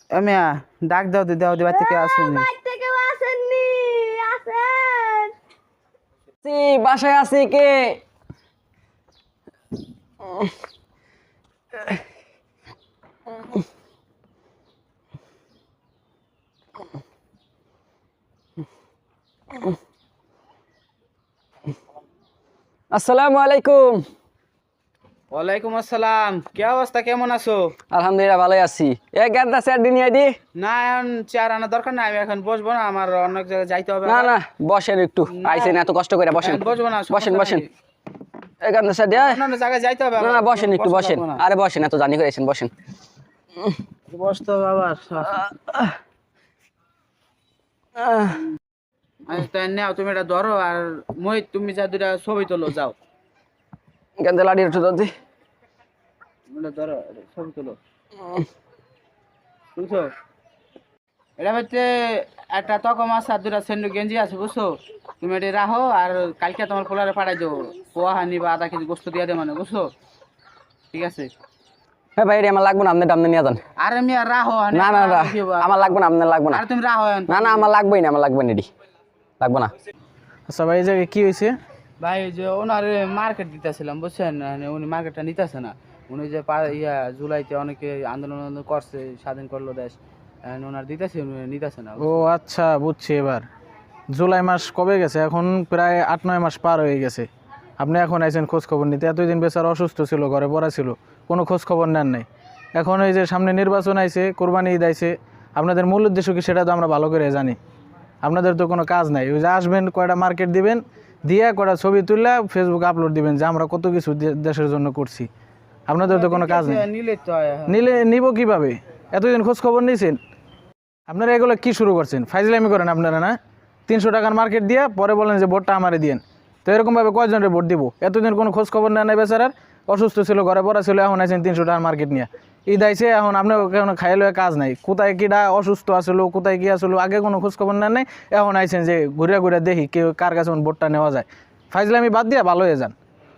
মিয়া ডাক দাও দাও দি বাড়ি থেকে আসেনি। বাড়ি থেকে আসেননি, আসেন। বাসায় আছি কে? আসসালামু আলাইকুম। ওয়ালাইকুম আসসালাম, কি অবস্থা, কেমন আছো? আলহামদুলিল্লাহ ভালোই আছি। এক গাদা স্যার দিন আইদি। না এখন চেয়ার আনার দরকার নাই, আমি এখন বসবো না, আমার অনেক জায়গায় যাইতে হবে। না না বসেন একটু, না। আইছেন এত কষ্ট করে বসেন। এখন বসবো না, বসেন সমস্যা বসেন। নাই। এক গাদা স্যার দিয়া। অন্যান্য জায়গায় যাইতে হবে না আমার, না বসেন একটু বসতে বসেন। পারবো না। আরে বসেন, এত জানি করেছেন বসেন। বসতে হবে আবার। আচ্ছা তাই নাও, তুমি এটা ধরো, আর মই তুমি যা দুটা ছবি তোলো যাও। গান্দা লাড়ি উঠে দাদি। এটা ধরো, এটা ছবি তোলো, বুঝছো? এটা হচ্ছে একটা তকম আছে আর দুটা সেন্ডু গেঞ্জি আছে, বুঝছো? তুমি এটা রাখো, আর কালকে তোমার পোলারে পাঠাই দেবো, পোয়া হানি বা আধা কেজি গোস্ত দিয়ে দে, মানে বুঝছো? ঠিক আছে। হ্যাঁ ভাই আমার লাগবে না, আপনি দামনে নিয়ে যান। আর আমি আর রাখো না না না আমার লাগবে না, আপনার লাগবে না। আর তুমি রাখো। না না আমার লাগবেই না, আমার লাগবে না, লাগবে না। আচ্ছা ভাই, এই জায়গায় কি হয়েছে? ভাই যে ওনার মার্কেট দিতেছিলাম, বুঝছেন? মানে উনি মার্কেটটা নিতেছে না। উনি যে জুলাইতে অনেকে আন্দোলন করছে, স্বাধীন করলো দেশ, ওনার দিতেছে, উনি নিতেছে না। ও আচ্ছা, বুঝছি এবার। জুলাই মাস কবে গেছে? এখন প্রায় 8-9 মাস পার হয়ে গেছে। আপনি এখন আইছেন খোঁজ খবর নিতে? এতদিন বেচারা অসুস্থ ছিল, ঘরে পড়া ছিল, কোনো খোঁজ খবর নেন নাই। এখন এই যে সামনে নির্বাচন আইছে, কোরবানি ঈদ আইছে, আপনাদের মূল উদ্দেশ্য কি সেটা তো আমরা ভালো করে জানি। আপনাদের তো কোনো কাজ নাই, ওই যে আসবেন, কয়টা মার্কেট দিবেন, দিয়ে কয়টা ছবি তুললে ফেসবুকে আপলোড দিবেন যে আমরা কত কিছু দেশের জন্য করছি। আপনাদের তো কোনো কাজ নেই। নিলে তো হয়। নিলে নিব কিভাবে? এতদিন খোঁজ খবর নিয়েছেন? আপনারা এগুলো কি শুরু করছেন? ফাইজলামি করেন আপনারা না? 300 টাকার মার্কেট দিয়ে পরে বলেন যে ভোটটা আমারে দিয়েন। তো এরকমভাবে কয়জনের ভোট দিব? এতদিন কোনো খোঁজ খবর নেয় নাই বেচারার, অসুস্থ ছিল, ঘরে পড়া ছিল, এখন আছেন 300 টাকার মার্কেট নিয়ে। ঈদ আইছে, এখন আপনার কোনো খাইলে কাজ নাই, কোথায় কিটা অসুস্থ আসলো, কোথায় কি আসলো, আগে কোনো খোঁজ খবর নেন নাই, এখন আইছেন যে ঘুরে ঘুরে দেখি কেউ কার কাছে ভোটটা নেওয়া যায়। ফাইজলামি বাদ দিয়ে ভালো হয়ে যান,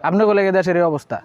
আপনাকে লেগে দেশের এই অবস্থা।